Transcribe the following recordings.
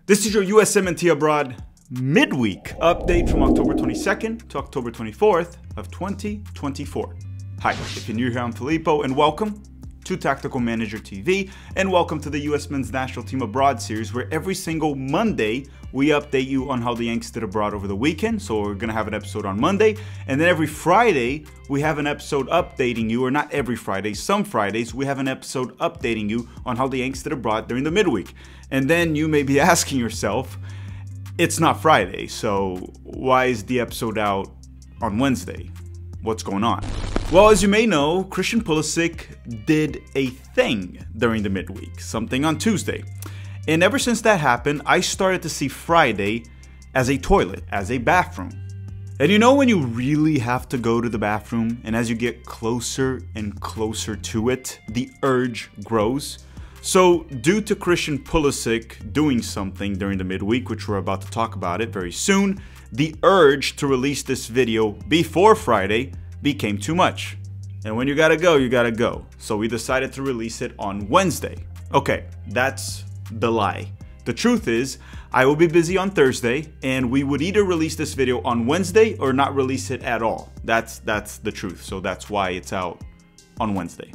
This is your USMNT Abroad midweek update from October 22nd to October 24th of 2024. Hi, if you're new here, I'm Filippo, and welcome to Tactical Manager TV, and welcome to the US Men's National Team Abroad series, where every single Monday we update you on how the Yanks did abroad over the weekend. So we're gonna have an episode on Monday, and then every Friday we have an episode updating you, or not every Friday, some Fridays we have an episode updating you on how the Yanks did abroad during the midweek. And then you may be asking yourself, it's not Friday, so why is the episode out on Wednesday? What's going on? Well, as you may know, Christian Pulisic did a thing during the midweek, something on Tuesday. And ever since that happened, I started to see Friday as a toilet, as a bathroom. And you know when you really have to go to the bathroom, and as you get closer and closer to it, the urge grows? So, due to Christian Pulisic doing something during the midweek, which we're about to talk about it very soon, the urge to release this video before Friday became too much. And when you gotta go, you gotta go. So we decided to release it on Wednesday. Okay, that's the lie. The truth is, I will be busy on Thursday, and we would either release this video on Wednesday or not release it at all. That's the truth, so that's why it's out on Wednesday.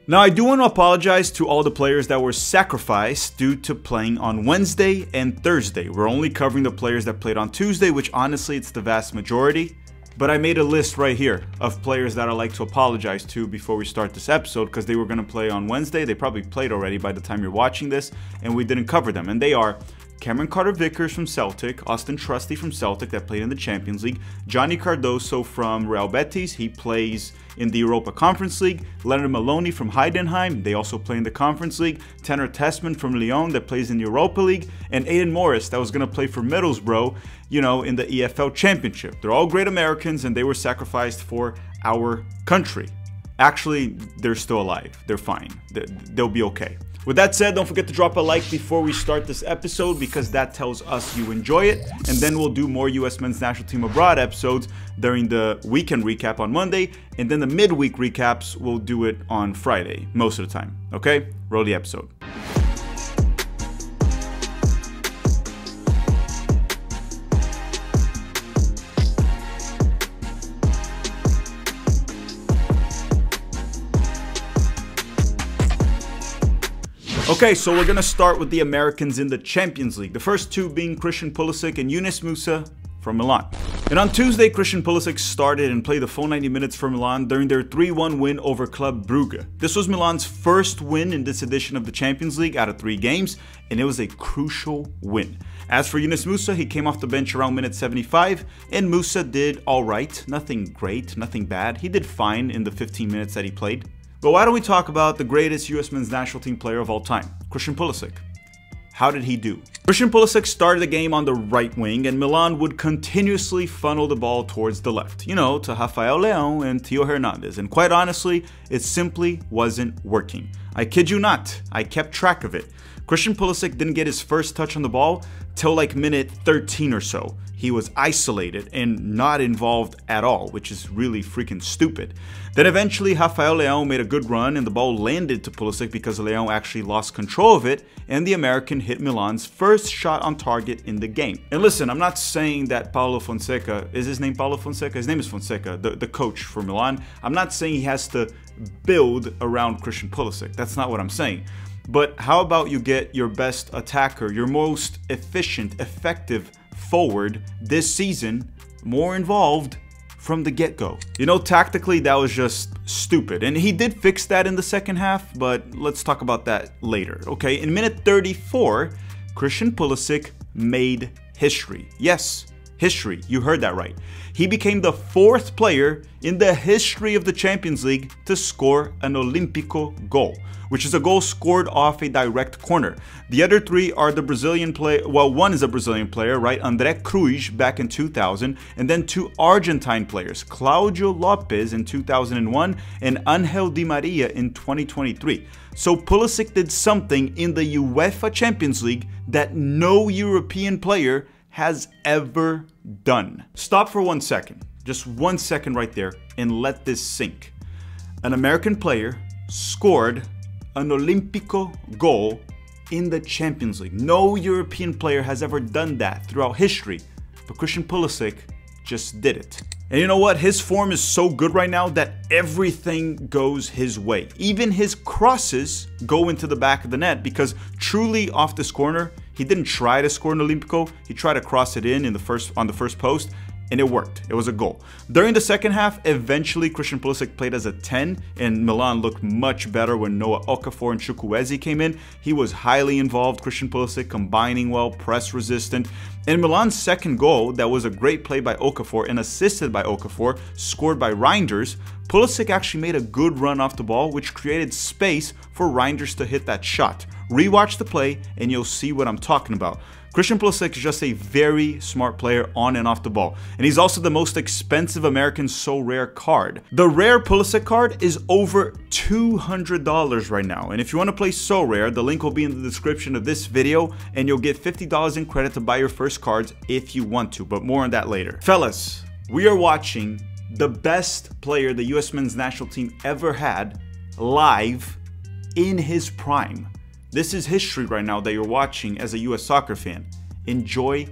Now, I do want to apologize to all the players that were sacrificed due to playing on Wednesday and Thursday. We're only covering the players that played on Tuesday, which honestly, it's the vast majority. But I made a list right here of players that I'd like to apologize to before we start this episode, because they were going to play on Wednesday. They probably played already by the time you're watching this, and we didn't cover them. And they are Cameron Carter-Vickers from Celtic, Austin Trusty from Celtic that played in the Champions League, Johnny Cardoso from Real Betis, he plays in the Europa Conference League, Leonard Maloney from Heidenheim, they also play in the Conference League, Tanner Tessman from Lyon that plays in the Europa League, and Aiden Morris that was going to play for Middlesbrough, you know, in the EFL Championship. They're all great Americans, and they were sacrificed for our country. Actually, they're still alive. They're fine. They'll be okay. With that said, don't forget to drop a like before we start this episode, because that tells us you enjoy it, and then we'll do more US Men's National Team Abroad episodes during the weekend recap on Monday, and then the midweek recaps, we'll do it on Friday, most of the time. Okay? Roll the episode. Okay, so we're going to start with the Americans in the Champions League. The first two being Christian Pulisic and Yunus Musah from Milan. And on Tuesday, Christian Pulisic started and played the full 90 minutes for Milan during their 3-1 win over Club Brugge. This was Milan's first win in this edition of the Champions League out of 3 games, and it was a crucial win. As for Yunus Musah, he came off the bench around minute 75, and Musah did alright. Nothing great, nothing bad. He did fine in the 15 minutes that he played. But why don't we talk about the greatest US Men's National Team player of all time, Christian Pulisic? How did he do? Christian Pulisic started the game on the right wing, and Milan would continuously funnel the ball towards the left, you know, to Rafael Leão and Theo Hernandez, and quite honestly, it simply wasn't working. I kid you not, I kept track of it. Christian Pulisic didn't get his first touch on the ball till like minute 13 or so. He was isolated and not involved at all, which is really freaking stupid. Then eventually Rafael Leão made a good run and the ball landed to Pulisic because Leão actually lost control of it, and the American hit Milan's first shot on target in the game. And listen, I'm not saying that Paulo Fonseca, is his name Paulo Fonseca? His name is Fonseca, the coach for Milan. I'm not saying he has to build around Christian Pulisic. That's not what I'm saying. But how about you get your best attacker, your most efficient, effective forward this season more involved from the get-go? You know, tactically that was just stupid, and he did fix that in the second half, but let's talk about that later. Okay, in minute 34, Christian Pulisic made history. Yes, history, you heard that right. He became the 4th player in the history of the Champions League to score an Olímpico goal, which is a goal scored off a direct corner. The other 3 are the Brazilian player, well, one is a Brazilian player, right? André Cruz back in 2000, and then 2 Argentine players, Claudio Lopez in 2001 and Angel Di Maria in 2023. So Pulisic did something in the UEFA Champions League that no European player has ever done. Stop for 1 second, just 1 second right there, and let this sink. An American player scored an Olímpico goal in the Champions League. No European player has ever done that throughout history, but Christian Pulisic just did it. And you know what? His form is so good right now that everything goes his way. Even his crosses go into the back of the net, because truly off this corner, he didn't try to score in Olympico. He tried to cross it in on the first post, and it worked. It was a goal. During the second half, eventually Christian Pulisic played as a 10, and Milan looked much better when Noah Okafor and Chukwueze came in. He was highly involved, Christian Pulisic, combining well, press resistant. And Milan's second goal, that was a great play by Okafor and assisted by Okafor, scored by Reinders. Pulisic actually made a good run off the ball, which created space for Reinders to hit that shot. Rewatch the play and you'll see what I'm talking about. Christian Pulisic is just a very smart player on and off the ball. And he's also the most expensive American So Rare card. The rare Pulisic card is over $200 right now. And if you want to play So Rare, the link will be in the description of this video, and you'll get $50 in credit to buy your first cards if you want to. But more on that later. Fellas, we are watching the best player the US men's national team ever had live in his prime. This is history right now that you're watching as a US soccer fan. Enjoy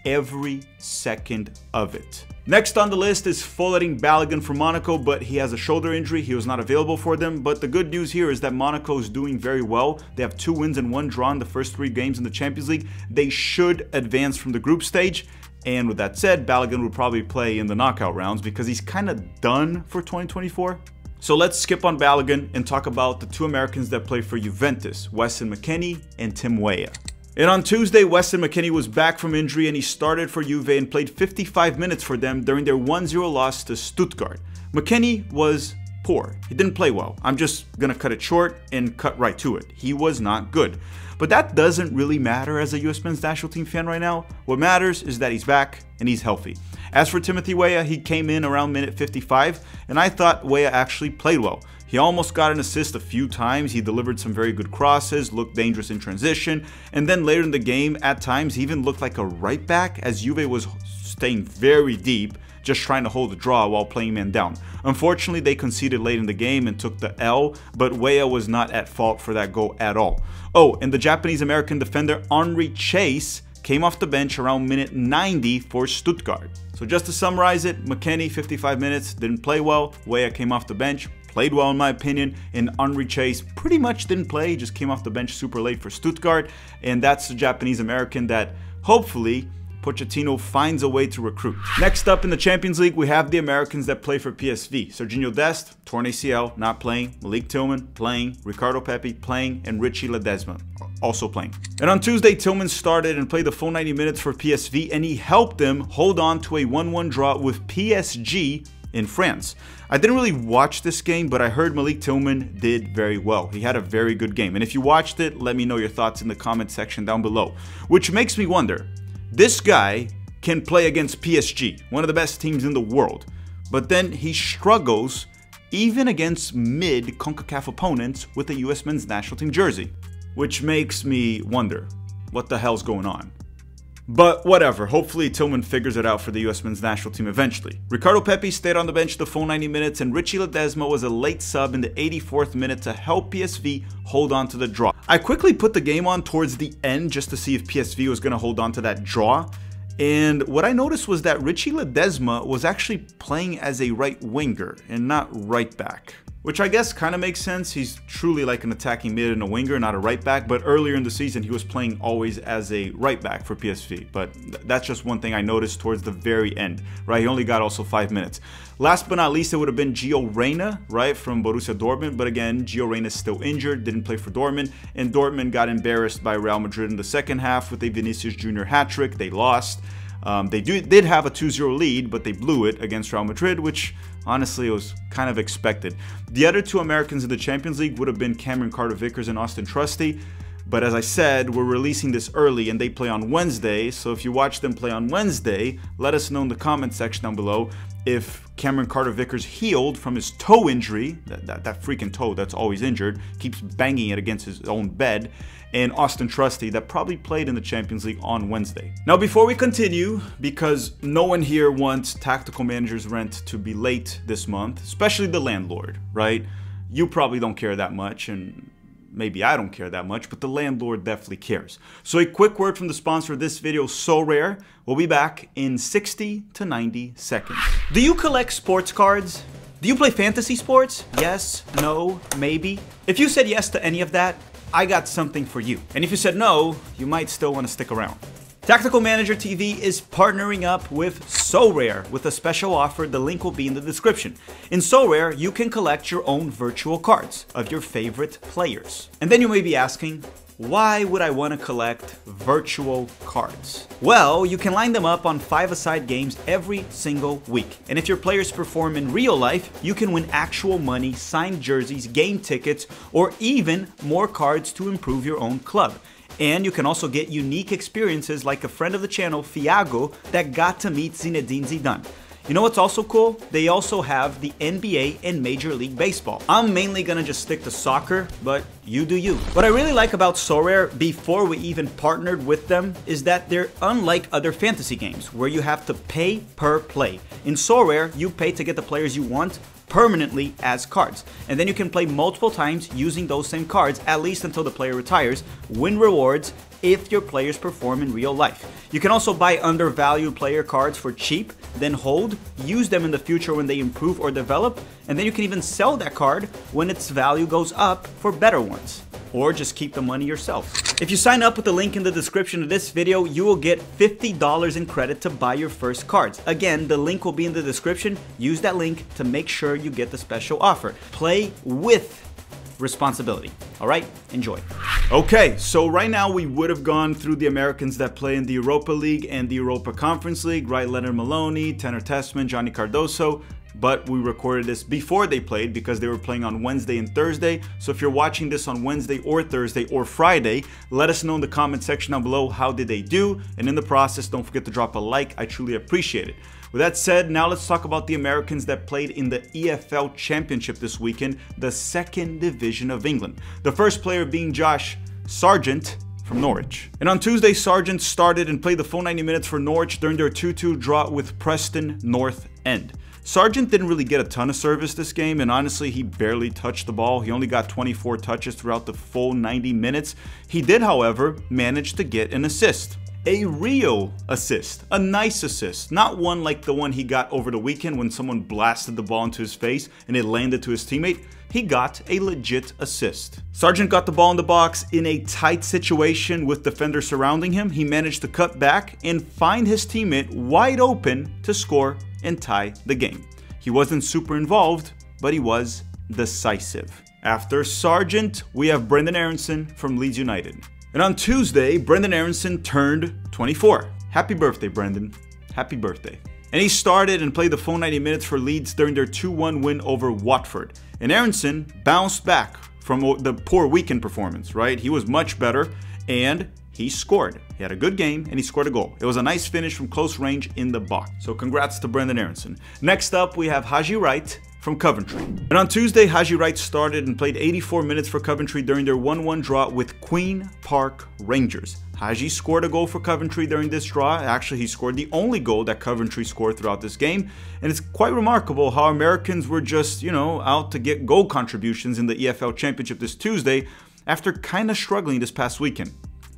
every second of it. Next on the list is Folarin Balogun from Monaco, but he has a shoulder injury. He was not available for them. But the good news here is that Monaco is doing very well. They have 2 wins and 1 draw in the first 3 games in the Champions League. They should advance from the group stage. And with that said, Balogun will probably play in the knockout rounds because he's kind of done for 2024. So let's skip on Balogun and talk about the 2 Americans that play for Juventus, Weston Mckennie and Tim Weah. And on Tuesday, Weston Mckennie was back from injury and he started for Juve and played 55 minutes for them during their 1-0 loss to Stuttgart. Mckennie was poor. He didn't play well. I'm just gonna cut it short and cut right to it. He was not good. But that doesn't really matter as a US men's national team fan right now. What matters is that he's back and he's healthy. As for Timothy Weah, he came in around minute 55, and I thought Weah actually played well. He almost got an assist a few times, he delivered some very good crosses, looked dangerous in transition, and then later in the game, at times, he even looked like a right back as Juve was staying very deep, just trying to hold the draw while playing man down. Unfortunately, they conceded late in the game and took the L, but Weah was not at fault for that goal at all. Oh, and the Japanese-American defender Henry Chase came off the bench around minute 90 for Stuttgart. So just to summarize it, Mckennie, 55 minutes, didn't play well. Weah came off the bench, played well in my opinion, and Henry Chase pretty much didn't play, he just came off the bench super late for Stuttgart, and that's the Japanese-American that hopefully Pochettino finds a way to recruit. Next up in the Champions League, we have the Americans that play for PSV. Serginho Dest, torn ACL, not playing. Malik Tillman, playing. Ricardo Pepi, playing. And Richie Ledesma, also playing. And on Tuesday, Tillman started and played the full 90 minutes for PSV, and he helped them hold on to a 1-1 draw with PSG in France. I didn't really watch this game, but I heard Malik Tillman did very well. He had a very good game. And if you watched it, let me know your thoughts in the comment section down below. Which makes me wonder, this guy can play against PSG, one of the best teams in the world, but then he struggles even against mid-CONCACAF opponents with the US men's national team jersey, which makes me wonder what the hell's going on. But whatever, hopefully Tillman figures it out for the US men's national team eventually. Ricardo Pepi stayed on the bench the full 90 minutes, and Richie Ledesma was a late sub in the 84th minute to help PSV hold on to the draw. I quickly put the game on towards the end just to see if PSV was going to hold on to that draw, and what I noticed was that Richie Ledesma was actually playing as a right winger and not right back. Which I guess kind of makes sense. He's truly like an attacking mid and a winger, not a right back. But earlier in the season, he was playing always as a right back for PSV. But that's just one thing I noticed towards the very end, right? He only got also 5 minutes. Last but not least, it would have been Gio Reyna, right, from Borussia Dortmund. But again, Gio Reyna is still injured, didn't play for Dortmund. And Dortmund got embarrassed by Real Madrid in the second half with a Vinicius Jr. hat-trick. They lost. They did have a 2-0 lead, but they blew it against Real Madrid, which honestly was kind of expected. The other 2 Americans in the Champions League would have been Cameron Carter-Vickers and Austin Trusty. But as I said, we're releasing this early and they play on Wednesday. So if you watch them play on Wednesday, let us know in the comment section down below if Cameron Carter-Vickers healed from his toe injury, that freaking toe that's always injured, keeps banging it against his own bed, and Austin Trusty that probably played in the Champions League on Wednesday. Now before we continue, because no one here wants Tactical Manager's rent to be late this month, especially the landlord, right? You probably don't care that much, and maybe I don't care that much, but the landlord definitely cares. So a quick word from the sponsor of this video, So Rare. We'll be back in 60 to 90 seconds. Do you collect sports cards? Do you play fantasy sports? Yes, no, maybe. If you said yes to any of that, I got something for you. And if you said no, you might still want to stick around. Tactical Manager TV is partnering up with So Rare with a special offer. The link will be in the description. In So Rare, you can collect your own virtual cards of your favorite players. And then you may be asking, why would I want to collect virtual cards? Well, you can line them up on 5-a-side games every single week. And if your players perform in real life, you can win actual money, signed jerseys, game tickets, or even more cards to improve your own club. And you can also get unique experiences like a friend of the channel, Thiago, that got to meet Zinedine Zidane. You know what's also cool? They also have the NBA and Major League Baseball. I'm mainly gonna just stick to soccer, but you do you. What I really like about So Rare, before we even partnered with them, is that they're unlike other fantasy games where you have to pay per play. In So Rare, you pay to get the players you want permanently as cards. And then you can play multiple times using those same cards, at least until the player retires, win rewards if your players perform in real life. You can also buy undervalued player cards for cheap, then hold, use them in the future when they improve or develop, and then you can even sell that card when its value goes up for better ones. Or just keep the money yourself. If you sign up with the link in the description of this video, you will get $50 in credit to buy your first cards. Again, the link will be in the description. Use that link to make sure you get the special offer. Play with responsibility. All right, enjoy. Okay, so right now we would have gone through the Americans that play in the Europa League and the Europa Conference League, right? Leonard Maloney, Tanner Tessman, Johnny Cardoso. But we recorded this before they played because they were playing on Wednesday and Thursday. So if you're watching this on Wednesday or Thursday or Friday, let us know in the comment section down below how did they do. And in the process, don't forget to drop a like. I truly appreciate it. With that said, now let's talk about the Americans that played in the EFL Championship this weekend, the second division of England. The first player being Josh Sargent from Norwich. And on Tuesday, Sargent started and played the full 90 minutes for Norwich during their 2-2 draw with Preston North End. Sargent didn't really get a ton of service this game, and honestly, he barely touched the ball. He only got 24 touches throughout the full 90 minutes. He did, however, manage to get an assist. A real assist, a nice assist, not one like the one he got over the weekend when someone blasted the ball into his face and it landed to his teammate. He got a legit assist. Sargent got the ball in the box in a tight situation with defenders surrounding him. He managed to cut back and find his teammate wide open to score and tie the game. He wasn't super involved, but he was decisive. After Sargent, we have Brenden Aaronson from Leeds United. And on Tuesday, Brenden Aaronson turned 24. Happy birthday, Brenden. Happy birthday. And he started and played the full 90 minutes for Leeds during their 2-1 win over Watford. And Aaronson bounced back from the poor weekend performance, right? He was much better and he scored. He had a good game and he scored a goal. It was a nice finish from close range in the box. So congrats to Brenden Aaronson. Next up, we have Haji Wright from Coventry. And on Tuesday, Haji Wright started and played 84 minutes for Coventry during their 1-1 draw with Queen Park Rangers. Haji scored a goal for Coventry during this draw. Actually, he scored the only goal that Coventry scored throughout this game. And it's quite remarkable how Americans were just, out to get goal contributions in the EFL Championship this Tuesday after kind of struggling this past weekend.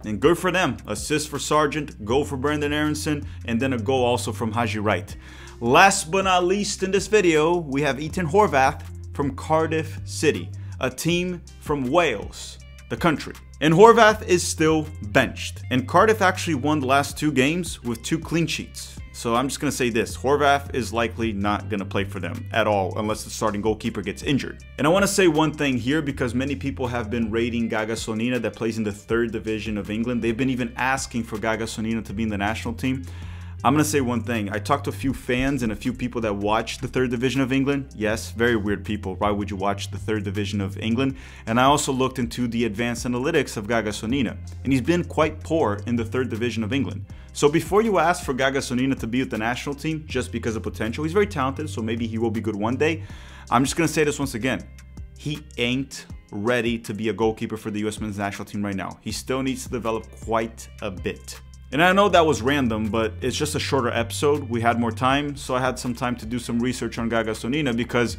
And good for them. Assist for Sargent, goal for Brenden Aaronson, and then a goal also from Haji Wright. Last but not least in this video, we have Ethan Horvath from Cardiff City, a team from Wales, the country. And Horvath is still benched. And Cardiff actually won the last 2 games with 2 clean sheets. So I'm just going to say this, Horvath is likely not going to play for them at all unless the starting goalkeeper gets injured. And I want to say one thing here because many people have been rating Gaga Sonina that plays in the 3rd division of England. They've been even asking for Gaga Sonina to be in the national team. I'm going to say one thing. I talked to a few fans and a few people that watch the 3rd division of England. Yes, very weird people. Why would you watch the 3rd division of England? And I also looked into the advanced analytics of Gaga Sonina. And he's been quite poor in the 3rd division of England. So before you ask for Gaga Sonina to be with the national team just because of potential, he's very talented, so maybe he will be good one day. I'm just going to say this once again. He ain't ready to be a goalkeeper for the US men's national team right now. He still needs to develop quite a bit. And I know that was random, but it's just a shorter episode. We had more time, so I had some time to do some research on Gaga Sonina because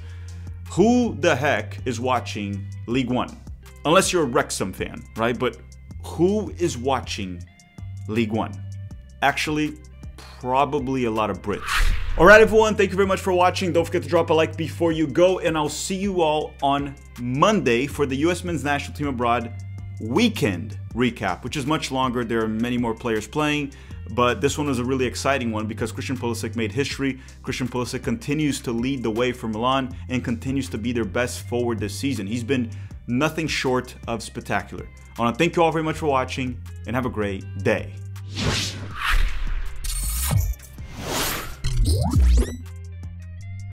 who the heck is watching League One? unless you're a Wrexham fan, right? But who is watching League One? Actually, probably a lot of Brits. Alright everyone, thank you very much for watching. Don't forget to drop a like before you go, and I'll see you all on Monday for the US Men's National Team Abroad weekend recap, which is much longer. There are many more players playing, but this one was a really exciting one because Christian Pulisic made history. Christian Pulisic continues to lead the way for Milan and continues to be their best forward this season. He's been nothing short of spectacular. I want to thank you all very much for watching and have a great day.